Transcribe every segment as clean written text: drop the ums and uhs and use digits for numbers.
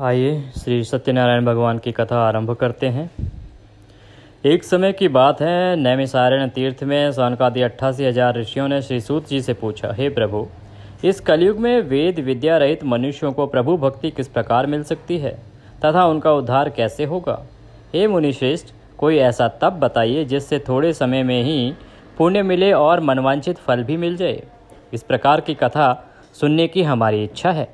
आइए श्री सत्यनारायण भगवान की कथा आरंभ करते हैं। एक समय की बात है, नैमिषारण्य तीर्थ में सौनकादि 88,000 ऋषियों ने श्री सूत जी से पूछा, हे प्रभु, इस कलयुग में वेद विद्या रहित मनुष्यों को प्रभु भक्ति किस प्रकार मिल सकती है तथा उनका उद्धार कैसे होगा? हे मुनिश्रेष्ठ, कोई ऐसा तप बताइए जिससे थोड़े समय में ही पुण्य मिले और मनवांछित फल भी मिल जाए। इस प्रकार की कथा सुनने की हमारी इच्छा है।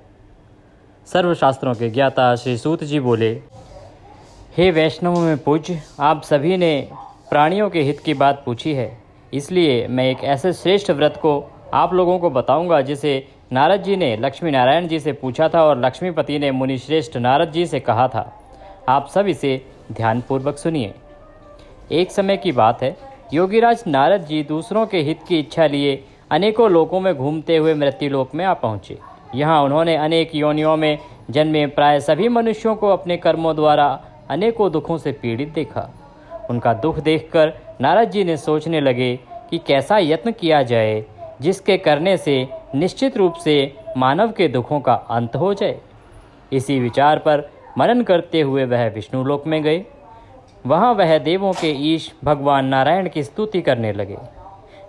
सर्वशास्त्रों के ज्ञाता श्री सूत जी बोले, हे वैष्णवों में पूज्य, आप सभी ने प्राणियों के हित की बात पूछी है, इसलिए मैं एक ऐसे श्रेष्ठ व्रत को आप लोगों को बताऊंगा जिसे नारद जी ने लक्ष्मी नारायण जी से पूछा था और लक्ष्मीपति ने मुनिश्रेष्ठ नारद जी से कहा था। आप सब इसे ध्यानपूर्वक सुनिए। एक समय की बात है, योगीराज नारद जी दूसरों के हित की इच्छा लिए अनेकों लोकों में घूमते हुए मृत्युलोक में आ पहुँचे। यहाँ उन्होंने अनेक योनियों में जन्मे प्राय सभी मनुष्यों को अपने कर्मों द्वारा अनेकों दुखों से पीड़ित देखा। उनका दुख देखकर नारद जी ने सोचने लगे कि कैसा यत्न किया जाए जिसके करने से निश्चित रूप से मानव के दुखों का अंत हो जाए। इसी विचार पर मनन करते हुए वह विष्णु लोक में गए। वहाँ वह देवों के ईश भगवान नारायण की स्तुति करने लगे,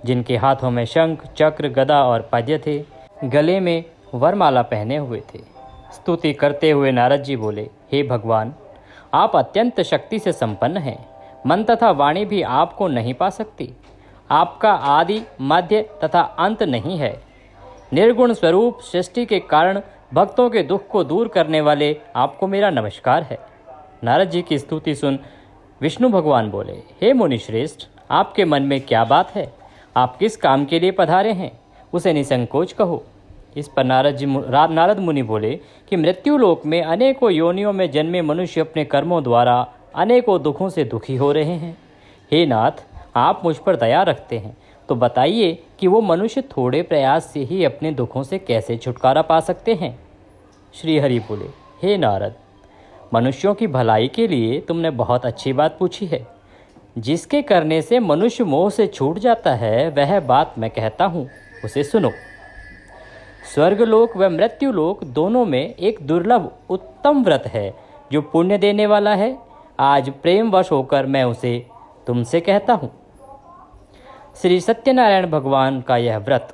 जिनके हाथों में शंख, चक्र, गदा और पद्य थे, गले में वरमाला पहने हुए थे। स्तुति करते हुए नारद जी बोले, हे भगवान, आप अत्यंत शक्ति से संपन्न हैं। मन तथा वाणी भी आपको नहीं पा सकती। आपका आदि, मध्य तथा अंत नहीं है। निर्गुण स्वरूप सृष्टि के कारण भक्तों के दुख को दूर करने वाले आपको मेरा नमस्कार है। नारद जी की स्तुति सुन विष्णु भगवान बोले, हे मुनिश्रेष्ठ, आपके मन में क्या बात है? आप किस काम के लिए पधारे हैं, उसे निसंकोच कहो। इस पर नारद मुनि बोले कि मृत्युलोक में अनेकों योनियों में जन्मे मनुष्य अपने कर्मों द्वारा अनेकों दुखों से दुखी हो रहे हैं। हे नाथ, आप मुझ पर दया रखते हैं, तो बताइए कि वो मनुष्य थोड़े प्रयास से ही अपने दुखों से कैसे छुटकारा पा सकते हैं। श्री हरि बोले, हे नारद, मनुष्यों की भलाई के लिए तुमने बहुत अच्छी बात पूछी है। जिसके करने से मनुष्य मोह से छूट जाता है, वह बात मैं कहता हूँ, उसे सुनो। स्वर्गलोक व मृत्युलोक दोनों में एक दुर्लभ उत्तम व्रत है जो पुण्य देने वाला है। आज प्रेमवश होकर मैं उसे तुमसे कहता हूँ। श्री सत्यनारायण भगवान का यह व्रत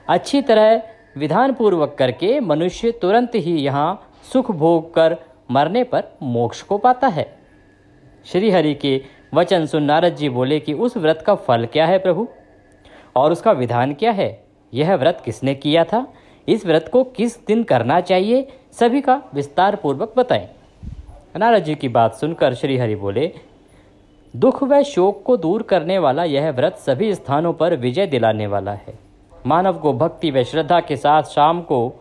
अच्छी तरह विधानपूर्वक करके मनुष्य तुरंत ही यहाँ सुख भोग कर मरने पर मोक्ष को पाता है। श्री हरि के वचन सुन नारद जी बोले कि उस व्रत का फल क्या है प्रभु, और उसका विधान क्या है? यह व्रत किसने किया था? इस व्रत को किस दिन करना चाहिए? सभी का विस्तार पूर्वक बताएं। नारद जी की बात सुनकर श्री हरि बोले, दुख व शोक को दूर करने वाला यह व्रत सभी स्थानों पर विजय दिलाने वाला है। मानव को भक्ति व श्रद्धा के साथ शाम को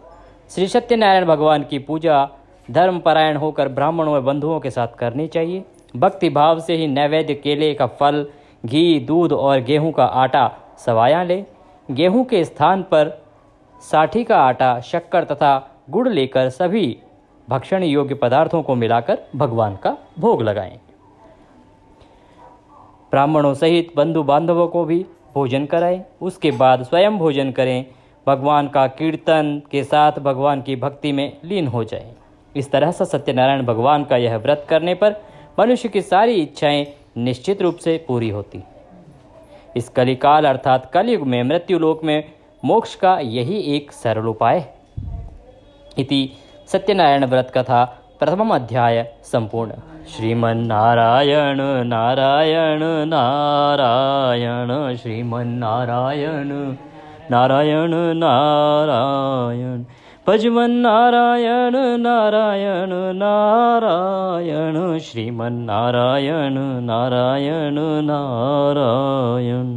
श्री सत्यनारायण भगवान की पूजा धर्मपरायण होकर ब्राह्मणों व बंधुओं के साथ करनी चाहिए। भक्ति भाव से ही नैवेद्य केले का फल, घी, दूध और गेहूं का आटा सवाया ले। गेहूं के स्थान पर साठी का आटा, शक्कर तथा गुड़ लेकर सभी भक्षण योग्य पदार्थों को मिलाकर भगवान का भोग लगाएं। ब्राह्मणों सहित बंधु बांधवों को भी भोजन कराएं। उसके बाद स्वयं भोजन करें। भगवान का कीर्तन के साथ भगवान की भक्ति में लीन हो जाएं। इस तरह से सत्यनारायण भगवान का यह व्रत करने पर मनुष्य की सारी इच्छाएं निश्चित रूप से पूरी होती। इस कलिकाल अर्थात कलयुग में मृत्युलोक में मोक्ष का यही एक सरल उपाय है। इति सत्यनारायण व्रत कथा प्रथम अध्याय संपूर्ण। श्रीमन्नारायण नारायण नारायण, श्रीमन्नारायण नारायण नारायण, भजमन्नारायण नारायण नारायण, श्रीमन्नारायण नारायण नारायण।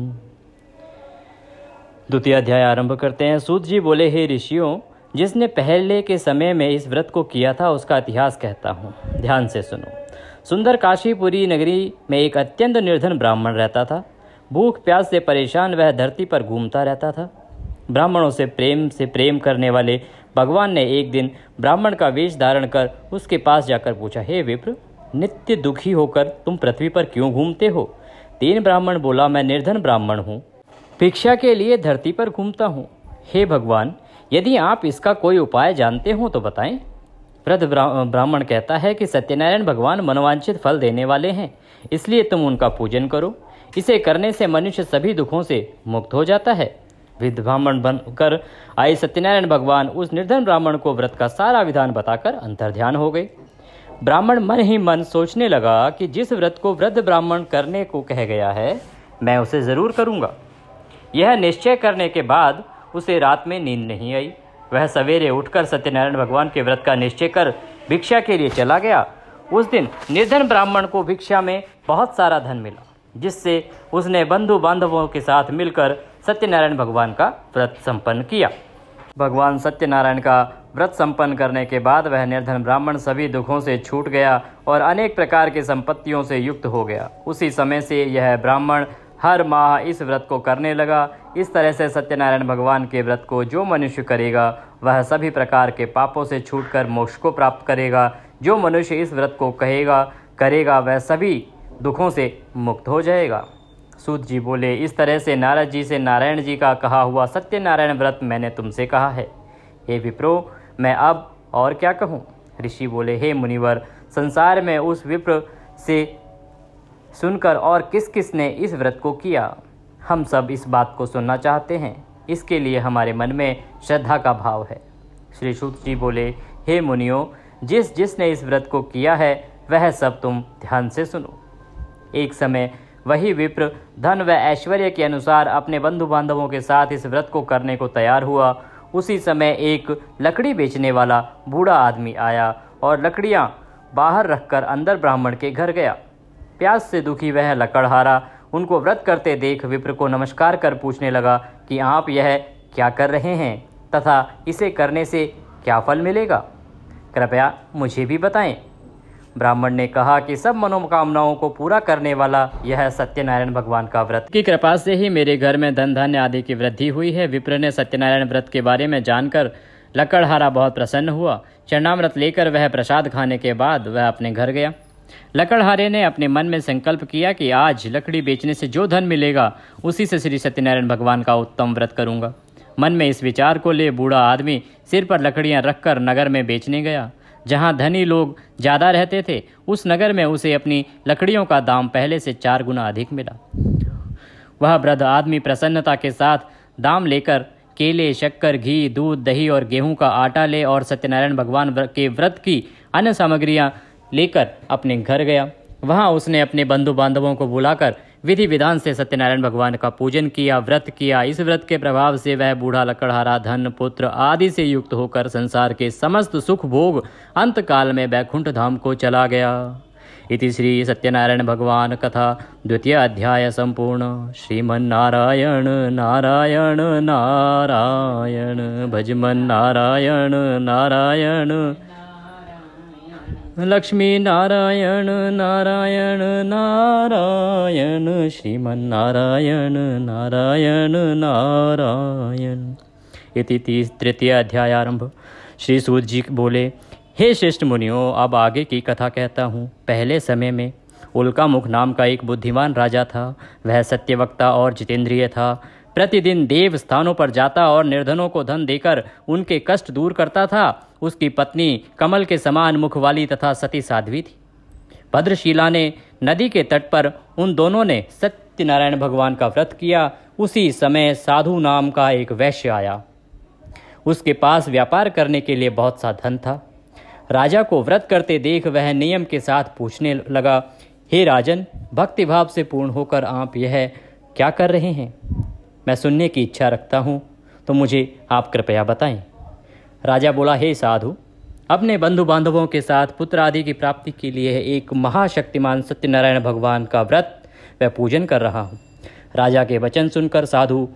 द्वितीय अध्याय आरंभ करते हैं। सूत जी बोले, हे ऋषियों, जिसने पहले के समय में इस व्रत को किया था उसका इतिहास कहता हूँ, ध्यान से सुनो। सुंदर काशीपुरी नगरी में एक अत्यंत निर्धन ब्राह्मण रहता था। भूख प्यास से परेशान वह धरती पर घूमता रहता था। ब्राह्मणों से प्रेम करने वाले भगवान ने एक दिन ब्राह्मण का वेश धारण कर उसके पास जाकर पूछा, हे विप्र, नित्य दुखी होकर तुम पृथ्वी पर क्यों घूमते हो? तीन ब्राह्मण बोला, मैं निर्धन ब्राह्मण हूँ, भिक्षा के लिए धरती पर घूमता हूँ। हे भगवान, यदि आप इसका कोई उपाय जानते हो तो बताएं। वृद्ध ब्राह्मण कहता है कि सत्यनारायण भगवान मनोवांछित फल देने वाले हैं, इसलिए तुम उनका पूजन करो। इसे करने से मनुष्य सभी दुखों से मुक्त हो जाता है। वृद्ध ब्राह्मण बनकर आए सत्यनारायण भगवान उस निर्धन ब्राह्मण को व्रत का सारा विधान बताकर अंतर्ध्यान हो गए। ब्राह्मण मन ही मन सोचने लगा कि जिस व्रत को वृद्ध ब्राह्मण करने को कह गया है, मैं उसे जरूर करूंगा। यह निश्चय करने के बाद उसे रात में नींद नहीं आई। वह सवेरे उठकर सत्यनारायण भगवान के व्रत का निश्चय कर भिक्षा के लिए चला गया। उस दिन निर्धन ब्राह्मण को भिक्षा में बहुत सारा धन मिला, जिससे उसने बंधु बांधवों के साथ मिलकर सत्यनारायण भगवान का व्रत संपन्न किया। भगवान सत्यनारायण का व्रत संपन्न करने के बाद वह निर्धन ब्राह्मण सभी दुखों से छूट गया और अनेक प्रकार की संपत्तियों से युक्त हो गया। उसी समय से यह ब्राह्मण हर माह इस व्रत को करने लगा। इस तरह से सत्यनारायण भगवान के व्रत को जो मनुष्य करेगा वह सभी प्रकार के पापों से छूटकर मोक्ष को प्राप्त करेगा। जो मनुष्य इस व्रत को करेगा वह सभी दुखों से मुक्त हो जाएगा। सूत जी बोले, इस तरह से नारद जी से नारायण जी का कहा हुआ सत्यनारायण व्रत मैंने तुमसे कहा है। हे विप्रो, मैं अब और क्या कहूँ? ऋषि बोले, हे मुनिवर, संसार में उस विप्र से सुनकर और किस किस ने इस व्रत को किया, हम सब इस बात को सुनना चाहते हैं। इसके लिए हमारे मन में श्रद्धा का भाव है। श्री सूत जी बोले, हे मुनियों, जिसने इस व्रत को किया है वह सब तुम ध्यान से सुनो। एक समय वही विप्र धन व ऐश्वर्य के अनुसार अपने बंधु बांधवों के साथ इस व्रत को करने को तैयार हुआ। उसी समय एक लकड़ी बेचने वाला बूढ़ा आदमी आया और लकड़ियां बाहर रखकर अंदर ब्राह्मण के घर गया। प्यास से दुखी वह लकड़हारा उनको व्रत करते देख विप्र को नमस्कार कर पूछने लगा कि आप यह क्या कर रहे हैं तथा इसे करने से क्या फल मिलेगा, कृपया मुझे भी बताएं। ब्राह्मण ने कहा कि सब मनोकामनाओं को पूरा करने वाला यह सत्यनारायण भगवान का व्रत की कृपा से ही मेरे घर में धन धान्य आदि की वृद्धि हुई है। विप्र ने सत्यनारायण व्रत के बारे में जानकर लकड़हारा बहुत प्रसन्न हुआ। चरणामृत लेकर वह प्रसाद खाने के बाद वह अपने घर गया। लकड़हारे ने अपने मन में संकल्प किया कि आज लकड़ी बेचने से जो धन मिलेगा उसी से श्री सत्यनारायण भगवान का उत्तम व्रत करूंगा। मन में इस विचार को ले बूढ़ा आदमी सिर पर लकड़ियां रखकर नगर में बेचने गया। जहां धनी लोग ज़्यादा रहते थे उस नगर में उसे अपनी लकड़ियों का दाम पहले से 4 गुना अधिक मिला। वह वृद्ध आदमी प्रसन्नता के साथ दाम लेकर केले, शक्कर, घी, दूध, दही और गेहूं का आटा ले और सत्यनारायण भगवान के व्रत की अन्य सामग्रियां लेकर अपने घर गया। वहां उसने अपने बंधु बांधवों को बुलाकर विधि विधान से सत्यनारायण भगवान का पूजन किया, व्रत किया। इस व्रत के प्रभाव से वह बूढ़ा लकड़हारा धन, पुत्र आदि से युक्त होकर संसार के समस्त सुख भोग अंत काल में वैकुंठ धाम को चला गया। इति श्री सत्यनारायण भगवान कथा 2य अध्याय संपूर्ण। श्रीमन्नारायण नारायण नारायण भजमन नारायण नारायण लक्ष्मी नारायण नारायण नारायण श्रीमन्नारायण नारायण नारायण। इति 3य अध्याय आरंभ। श्री सूत जी बोले, हे श्रेष्ठ मुनियों, अब आगे की कथा कहता हूँ। पहले समय में उल्कामुख नाम का एक बुद्धिमान राजा था। वह सत्यवक्ता और जितेंद्रिय था। प्रतिदिन देव स्थानों पर जाता और निर्धनों को धन देकर उनके कष्ट दूर करता था। उसकी पत्नी कमल के समान मुख वाली तथा सती साध्वी थी। भद्रशीला ने नदी के तट पर उन दोनों ने सत्यनारायण भगवान का व्रत किया। उसी समय साधु नाम का एक वैश्य आया। उसके पास व्यापार करने के लिए बहुत सा धन था। राजा को व्रत करते देख वह नियम के साथ पूछने लगा, हे राजन, भक्तिभाव से पूर्ण होकर आप यह क्या कर रहे हैं? मैं सुनने की इच्छा रखता हूँ, तो मुझे आप कृपया बताएं। राजा बोला, हे साधु, अपने बंधु बांधवों के साथ पुत्र आदि की प्राप्ति के लिए एक महाशक्तिमान सत्यनारायण भगवान का व्रत व पूजन कर रहा हूँ। राजा के वचन सुनकर साधु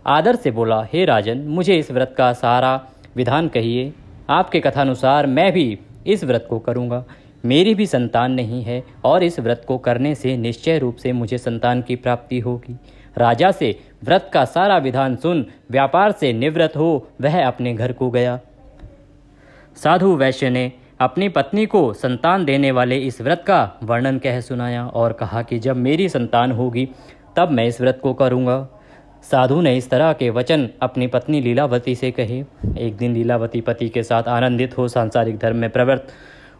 आदर से बोला, हे राजन, मुझे इस व्रत का सारा विधान कहिए। आपके कथानुसार मैं भी इस व्रत को करूँगा। मेरी भी संतान नहीं है और इस व्रत को करने से निश्चय रूप से मुझे संतान की प्राप्ति होगी। राजा से व्रत का सारा विधान सुन व्यापार से निवृत्त हो वह अपने घर को गया। साधु वैश्य ने अपनी पत्नी को संतान देने वाले इस व्रत का वर्णन कह सुनाया और कहा कि जब मेरी संतान होगी तब मैं इस व्रत को करूँगा। साधु ने इस तरह के वचन अपनी पत्नी लीलावती से कहे। एक दिन लीलावती पति के साथ आनंदित हो सांसारिक धर्म में प्रवृत्त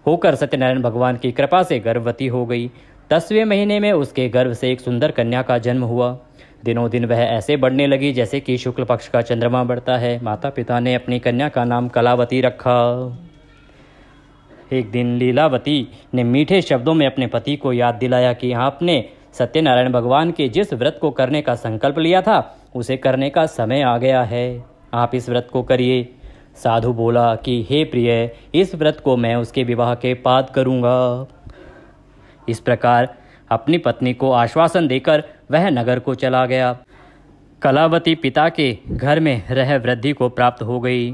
होकर सत्यनारायण भगवान की कृपा से गर्भवती हो गई। 10वें महीने में उसके गर्भ से एक सुंदर कन्या का जन्म हुआ। दिनों दिन वह ऐसे बढ़ने लगी जैसे कि शुक्ल पक्ष का चंद्रमा बढ़ता है। माता पिता ने अपनी कन्या का नाम कलावती रखा। एक दिन लीलावती ने मीठे शब्दों में अपने पति को याद दिलाया कि आपने सत्यनारायण भगवान के जिस व्रत को करने का संकल्प लिया था उसे करने का समय आ गया है, आप इस व्रत को करिए। साधु बोला कि हे प्रिय, इस व्रत को मैं उसके विवाह के बाद करूँगा। इस प्रकार अपनी पत्नी को आश्वासन देकर वह नगर को चला गया। कलावती पिता के घर में रह वृद्धि को प्राप्त हो गई।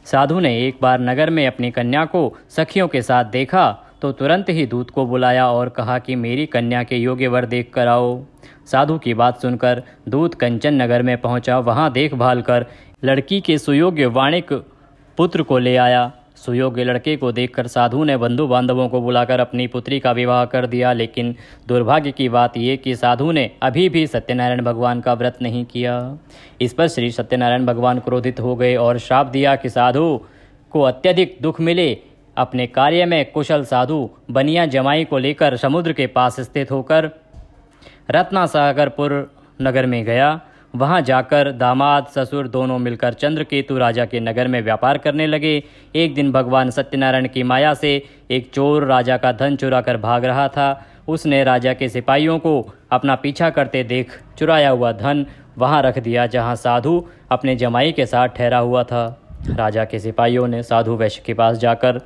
साधु ने एक बार नगर में अपनी कन्या को सखियों के साथ देखा तो तुरंत ही दूत को बुलाया और कहा कि मेरी कन्या के योग्य वर देख कर आओ। साधु की बात सुनकर दूत कंचन नगर में पहुंचा। वहां देखभाल कर लड़की के सुयोग्य वाणिक पुत्र को ले आया। सुयोग्य लड़के को देखकर साधु ने बंधु बांधवों को बुलाकर अपनी पुत्री का विवाह कर दिया। लेकिन दुर्भाग्य की बात यह कि साधु ने अभी भी सत्यनारायण भगवान का व्रत नहीं किया। इस पर श्री सत्यनारायण भगवान क्रोधित हो गए और श्राप दिया कि साधु को अत्यधिक दुख मिले। अपने कार्य में कुशल साधु बनिया जमाई को लेकर समुद्र के पास स्थित होकर रत्नासागरपुर नगर में गया। वहां जाकर दामाद ससुर दोनों मिलकर चंद्रकेतु राजा के नगर में व्यापार करने लगे। एक दिन भगवान सत्यनारायण की माया से एक चोर राजा का धन चुरा कर भाग रहा था। उसने राजा के सिपाहियों को अपना पीछा करते देख चुराया हुआ धन वहां रख दिया जहां साधु अपने जमाई के साथ ठहरा हुआ था। राजा के सिपाहियों ने साधु वैश्य के पास जाकर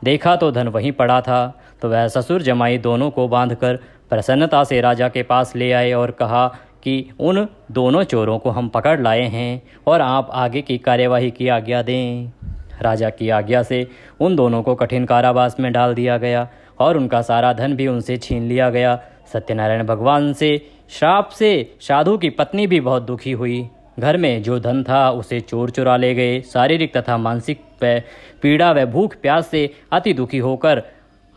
देखा तो धन वहीं पड़ा था। तो वह ससुर जमाई दोनों को बांधकर प्रसन्नता से राजा के पास ले आए और कहा कि उन दोनों चोरों को हम पकड़ लाए हैं और आप आगे की कार्यवाही की आज्ञा दें। राजा की आज्ञा से उन दोनों को कठिन कारावास में डाल दिया गया और उनका सारा धन भी उनसे छीन लिया गया। सत्यनारायण भगवान से श्राप से साधु की पत्नी भी बहुत दुखी हुई। घर में जो धन था उसे चोर चुरा ले गए। शारीरिक तथा मानसिक पीड़ा व भूख प्यास से अति दुखी होकर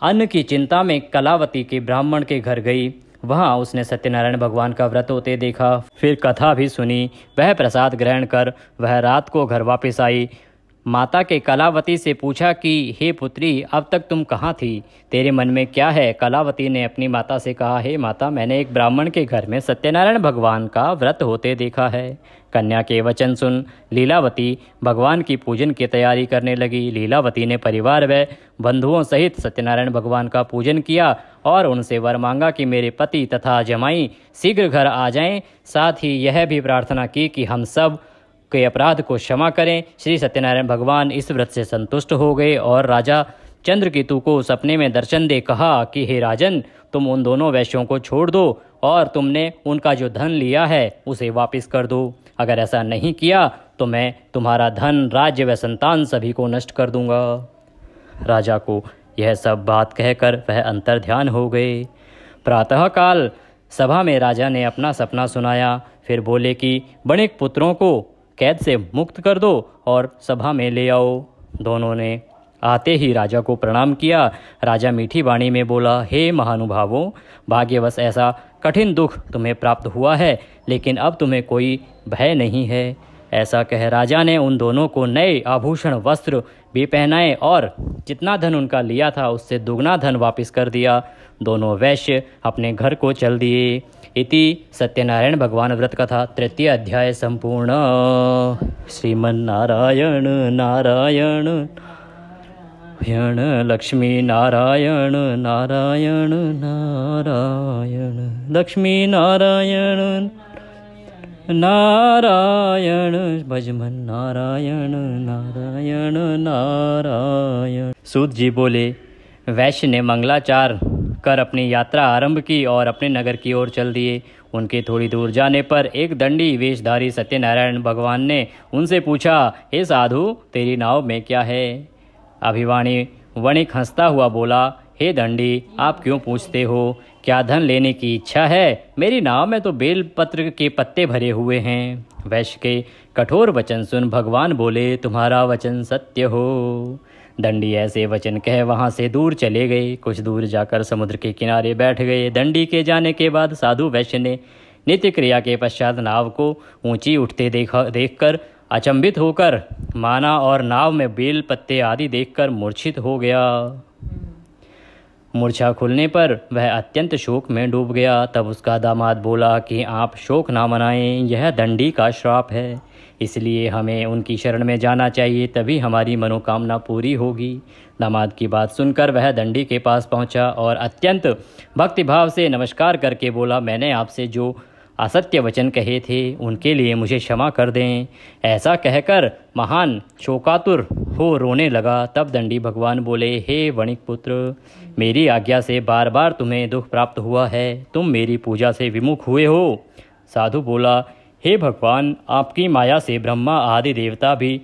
अन्न की चिंता में कलावती के ब्राह्मण के घर गई। वहां उसने सत्यनारायण भगवान का व्रत होते देखा। फिर कथा भी सुनी। वह प्रसाद ग्रहण कर वह रात को घर वापस आई। माता के कलावती से पूछा कि हे पुत्री, अब तक तुम कहाँ थी? तेरे मन में क्या है? कलावती ने अपनी माता से कहा, हे माता, मैंने एक ब्राह्मण के घर में सत्यनारायण भगवान का व्रत होते देखा है। कन्या के वचन सुन लीलावती भगवान की पूजन की तैयारी करने लगी। लीलावती ने परिवार व बंधुओं सहित सत्यनारायण भगवान का पूजन किया और उनसे वर मांगा कि मेरे पति तथा जमाई शीघ्र घर आ जाएं। साथ ही यह भी प्रार्थना की कि हम सब के अपराध को क्षमा करें। श्री सत्यनारायण भगवान इस व्रत से संतुष्ट हो गए और राजा चंद्रकेतु को सपने में दर्शन दे कहा कि हे राजन, तुम उन दोनों वैश्यों को छोड़ दो और तुमने उनका जो धन लिया है उसे वापस कर दो। अगर ऐसा नहीं किया तो मैं तुम्हारा धन, राज्य व संतान सभी को नष्ट कर दूंगा। राजा को यह सब बात कहकर वह अंतर्ध्यान हो गए। प्रातःकाल सभा में राजा ने अपना सपना सुनाया। फिर बोले कि बणिक पुत्रों को कैद से मुक्त कर दो और सभा में ले आओ। दोनों ने आते ही राजा को प्रणाम किया। राजा मीठी वाणी में बोला, हे महानुभावों, भाग्यवश ऐसा कठिन दुख तुम्हें प्राप्त हुआ है, लेकिन अब तुम्हें कोई भय नहीं है। ऐसा कह राजा ने उन दोनों को नए आभूषण वस्त्र भी पहनाए और जितना धन उनका लिया था उससे दुगना धन वापस कर दिया। दोनों वैश्य अपने घर को चल दिए। इति सत्यनारायण भगवान व्रत कथा 3 अध्याय संपूर्ण। श्रीमन्नारायण नारायण नारायण लक्ष्मी नारायण नारायण नारायण लक्ष्मी नारायण नारायण भजमन नारायण नारायण नारायण। सूत जी बोले, वैश्य ने मंगलाचार कर अपनी यात्रा आरंभ की और अपने नगर की ओर चल दिए। उनके थोड़ी दूर जाने पर एक दंडी वेशधारी सत्यनारायण भगवान ने उनसे पूछा, हे साधु, तेरी नाव में क्या है? अभिवाणी वणिक हंसता हुआ बोला, हे दंडी, आप क्यों पूछते हो? क्या धन लेने की इच्छा है? मेरी नाव में तो बेलपत्र के पत्ते भरे हुए हैं। वैश्य के कठोर वचन सुन भगवान बोले, तुम्हारा वचन सत्य हो। दंडी ऐसे वचन कह वहां से दूर चले गए। कुछ दूर जाकर समुद्र के किनारे बैठ गए। दंडी के जाने के बाद साधु वैश्य ने नित्य क्रिया के पश्चात नाव को ऊंची उठते देखकर अचंभित होकर माना और नाव में बेल पत्ते आदि देखकर मूर्छित हो गया। मूर्छा खुलने पर वह अत्यंत शोक में डूब गया। तब उसका दामाद बोला कि आप शोक ना मनाएं, यह दंडी का श्राप है, इसलिए हमें उनकी शरण में जाना चाहिए, तभी हमारी मनोकामना पूरी होगी। दामाद की बात सुनकर वह दंडी के पास पहुंचा और अत्यंत भक्तिभाव से नमस्कार करके बोला, मैंने आपसे जो असत्य वचन कहे थे उनके लिए मुझे क्षमा कर दें। ऐसा कहकर महान शोकातुर हो रोने लगा। तब दंडी भगवान बोले, हे वणिक पुत्र, मेरी आज्ञा से बार बार तुम्हें दुख प्राप्त हुआ है, तुम मेरी पूजा से विमुख हुए हो। साधु बोला, हे भगवान, आपकी माया से ब्रह्मा आदि देवता भी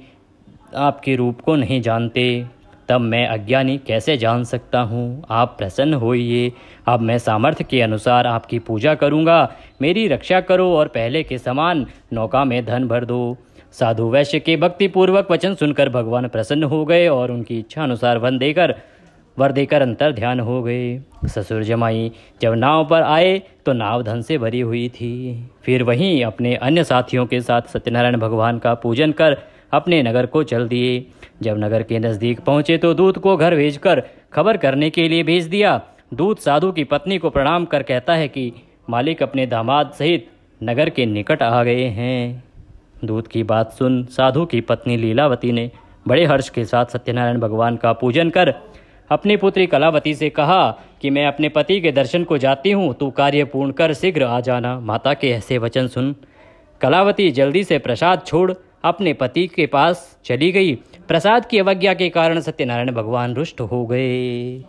आपके रूप को नहीं जानते, तब मैं अज्ञानी कैसे जान सकता हूँ। आप प्रसन्न होइए, अब मैं सामर्थ्य के अनुसार आपकी पूजा करूँगा, मेरी रक्षा करो और पहले के समान नौका में धन भर दो। साधु वैश्य के भक्तिपूर्वक वचन सुनकर भगवान प्रसन्न हो गए और उनकी इच्छा अनुसार वर देकर अंतर ध्यान हो गए। ससुर जमाई जब नाव पर आए तो नाव धन से भरी हुई थी। फिर वहीं अपने अन्य साथियों के साथ सत्यनारायण भगवान का पूजन कर अपने नगर को चल दिए। जब नगर के नज़दीक पहुँचे तो दूत को घर भेजकर खबर करने के लिए भेज दिया। दूत साधु की पत्नी को प्रणाम कर कहता है कि मालिक अपने दामाद सहित नगर के निकट आ गए हैं। दूत की बात सुन साधु की पत्नी लीलावती ने बड़े हर्ष के साथ सत्यनारायण भगवान का पूजन कर अपनी पुत्री कलावती से कहा कि मैं अपने पति के दर्शन को जाती हूँ, तू कार्य पूर्ण कर शीघ्र आ जाना। माता के ऐसे वचन सुन कलावती जल्दी से प्रसाद छोड़ अपने पति के पास चली गई। प्रसाद की अवज्ञा के कारण सत्यनारायण भगवान रुष्ट हो गए।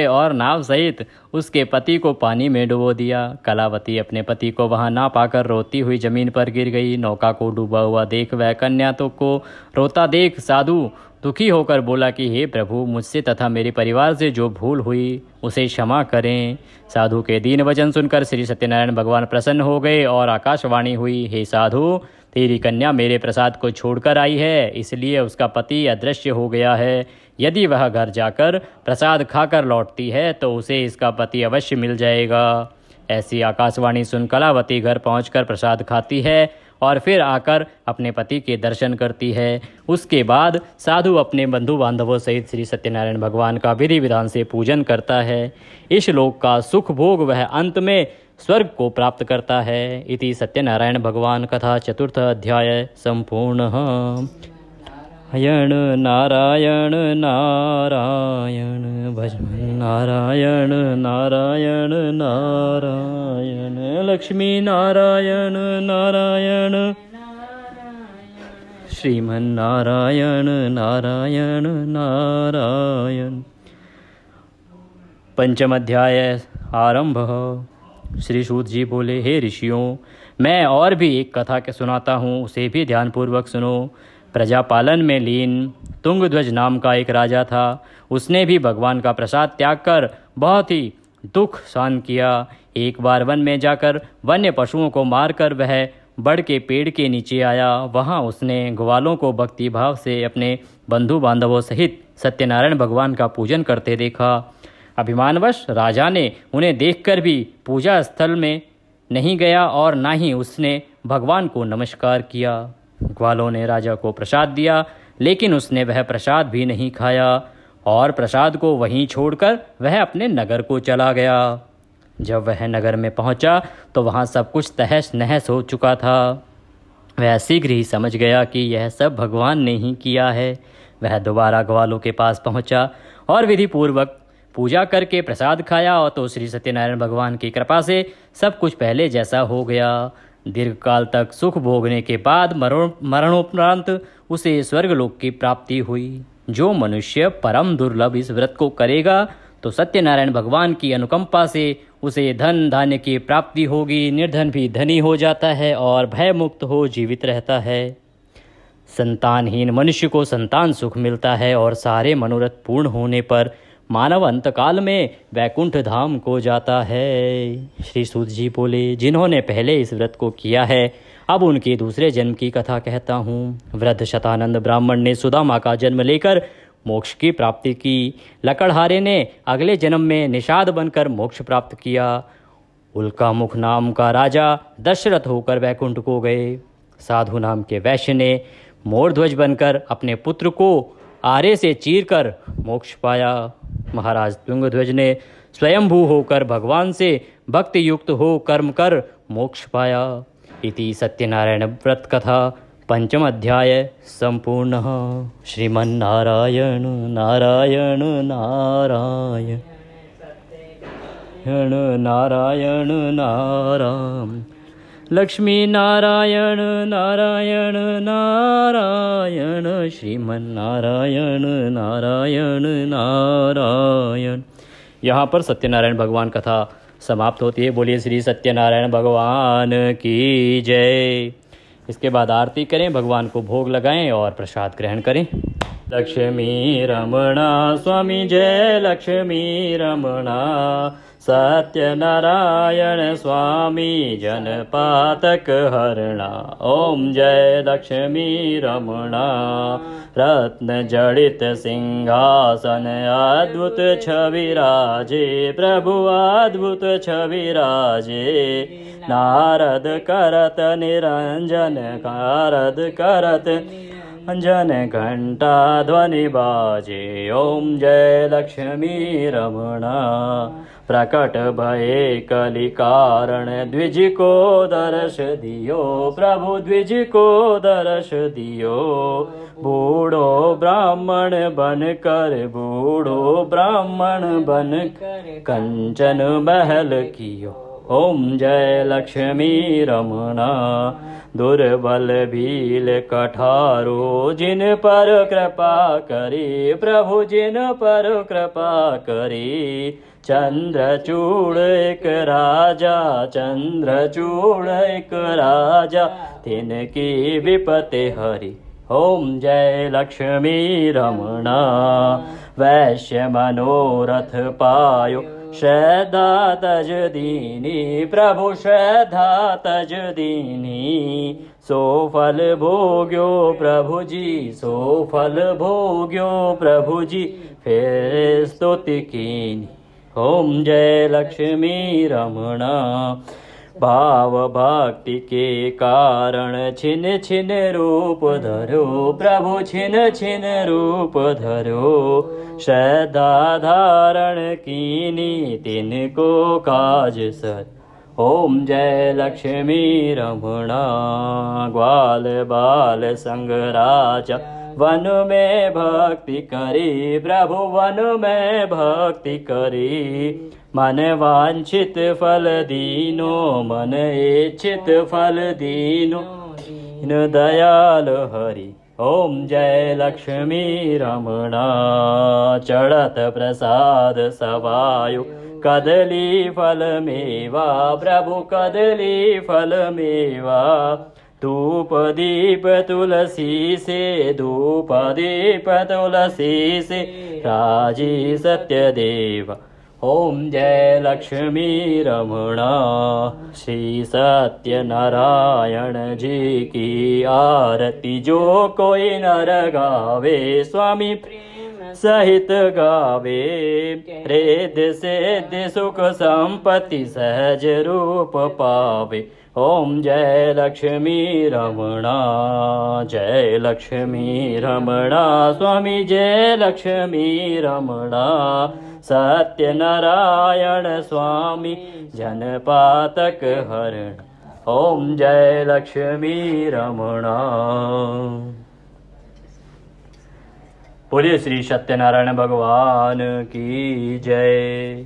और नाव सहित उसके पति को पानी में डुबो दिया। कलावती अपने पति को वहां ना पाकर रोती हुई जमीन पर गिर गई। नौका को डूबा हुआ देख वह कन्या तो को रोता देख साधु दुखी होकर बोला कि हे प्रभु, मुझसे तथा मेरे परिवार से जो भूल हुई उसे क्षमा करें। साधु के दीन वचन सुनकर श्री सत्यनारायण भगवान प्रसन्न हो गए और आकाशवाणी हुई, हे साधु, तेरी कन्या मेरे प्रसाद को छोड़कर आई है, इसलिए उसका पति अदृश्य हो गया है। यदि वह घर जाकर प्रसाद खाकर लौटती है तो उसे इसका पति अवश्य मिल जाएगा। ऐसी आकाशवाणी सुन कलावती घर पहुंचकर प्रसाद खाती है और फिर आकर अपने पति के दर्शन करती है। उसके बाद साधु अपने बंधु बांधवों सहित श्री सत्यनारायण भगवान का विधि विधान से पूजन करता है। इस लोक का सुख भोग वह अंत में स्वर्ग को प्राप्त करता है। इति सत्यनारायण भगवान कथा 4th अध्याय संपूर्णः। नारायण नारायण भजन नारायण नारायण नारायण लक्ष्मी नारायण नारायण श्रीमन नारायण नारायण नारायण। पंचम अध्याय आरंभ। श्री सूत जी बोले, हे ऋषियों, मैं और भी एक कथा के सुनाता हूँ, उसे भी ध्यानपूर्वक सुनो। प्रजापालन में लीन तुंगध्वज नाम का एक राजा था। उसने भी भगवान का प्रसाद त्याग कर बहुत ही दुख सहन किया। एक बार वन में जाकर वन्य पशुओं को मारकर वह बड़ के पेड़ के नीचे आया। वहाँ उसने ग्वालों को भक्ति भाव से अपने बंधु बांधवों सहित सत्यनारायण भगवान का पूजन करते देखा। अभिमानवश राजा ने उन्हें देखकर भी पूजा स्थल में नहीं गया और ना ही उसने भगवान को नमस्कार किया। ग्वालों ने राजा को प्रसाद दिया, लेकिन उसने वह प्रसाद भी नहीं खाया और प्रसाद को वहीं छोड़कर वह अपने नगर को चला गया। जब वह नगर में पहुंचा तो वहां सब कुछ तहस नहस हो चुका था। वह शीघ्र ही समझ गया कि यह सब भगवान ने ही किया है। वह दोबारा ग्वालों के पास पहुंचा और विधि पूर्वक पूजा करके प्रसाद खाया और तो श्री सत्यनारायण भगवान की कृपा से सब कुछ पहले जैसा हो गया। दीर्घकाल तक सुख भोगने के बाद मरणोपरांत उसे स्वर्गलोक की प्राप्ति हुई। जो मनुष्य परम दुर्लभ इस व्रत को करेगा तो सत्यनारायण भगवान की अनुकंपा से उसे धन धान्य की प्राप्ति होगी। निर्धन भी धनी हो जाता है और भय मुक्त हो जीवित रहता है। संतानहीन मनुष्य को संतान सुख मिलता है और सारे मनोरथ पूर्ण होने पर मानव अंतकाल में वैकुंठ धाम को जाता है। श्री सूत जी बोले, जिन्होंने पहले इस व्रत को किया है अब उनके दूसरे जन्म की कथा कहता हूँ। वृद्ध शतानंद ब्राह्मण ने सुदामा का जन्म लेकर मोक्ष की प्राप्ति की। लकड़हारे ने अगले जन्म में निषाद बनकर मोक्ष प्राप्त किया। उल्कामुख नाम का राजा दशरथ होकर वैकुंठ को गए। साधु नाम के वैश्य ने मोरध्वज बनकर अपने पुत्र को आरे से चीरकर मोक्ष पाया। महाराज तुंगध्वज ने स्वयंभू होकर भगवान से भक्ति युक्त हो कर्म कर मोक्ष पाया। इति सत्यनारायण व्रत कथा पंचम अध्याय संपूर्णः। श्रीमन्नारायण नारायण नारायण नारायण नारायण लक्ष्मी नारायण नारायण नारायण श्रीमन्नारायण नारायण नारायण। यहाँ पर सत्यनारायण भगवान कथा समाप्त होती है। बोलिए श्री सत्यनारायण भगवान की जय। इसके बाद आरती करें, भगवान को भोग लगाएं और प्रसाद ग्रहण करें। लक्ष्मी रमणा स्वामी जय लक्ष्मी रमणा, सत्यनारायण स्वामी जनपातक हरणा। ओम जय लक्ष्मी रमणा, रत्न जड़ित सिंहासन अद्भुत छवि राजे, प्रभु अद्भुत छवि राजे। नारद करत निरंजन, नारद करत अंजन घंटा ध्वनि बाजे। ओम जय लक्ष्मी रमणा, प्रकट भये कलि कारण, द्विज को दर्श दियो प्रभु द्विज को दर्श दियो। बूढ़ो ब्राह्मण बन कर, बूढ़ो ब्राह्मण बन कंचन महल कियो। ओम जय लक्ष्मी रमणा, दुर्बल भील कठारो, जिन पर कृपा करी प्रभु जिन पर कृपा करी। चंद्रचूड़ एक राजा, चंद्रचूड़ एक राजा, तिनकी विपत्ति हरि। ओम जय लक्ष्मी रमणा, वैश्य मनोरथ पायो, श्रद्धा तज दीनी प्रभु श्रद्धा तज दीनी। सो फल भोग्यो प्रभु जी, सो फल भोग्यो प्रभु जी, फिर स्तुति कीनी। ओम जय लक्ष्मी रमणा, भाव भक्ति के कारण छिन छिन रूप धरो प्रभु छिन छिन रूप धरो। श्रद्धा धारण कीनी तिनको काज सर। ओम जय लक्ष्मी रमणा, ग्वाल बाल संग राजा, वन में भक्ति करी प्रभु वन में भक्ति करी। मन वांछित फल दीनो, मन इच्छित फल दीनो, दीन दयाल हरि। ओम जय लक्ष्मी रमणा, चढ़त प्रसाद सवायो, कदली फल मेवा प्रभु कदली फल मेवा। धूप दीप तुलसी से, धूप दीप तुलसी से, राजी सत्य देव। ओम जय लक्ष्मी रमणा, श्री सत्यनारायण जी की आरती जो कोई नर गावे, स्वामी प्रेम सहित गावे। रिद्धि सिद्धि सुख संपत्ति सहज रूप पावे। ओम जय लक्ष्मी रमणा, जय लक्ष्मी रमणा, स्वामी जय लक्ष्मी रमणा। सत्यनारायण स्वामी जनपातक हरण। ओम जय लक्ष्मी रमणा। बोलिए श्री सत्यनारायण भगवान की जय।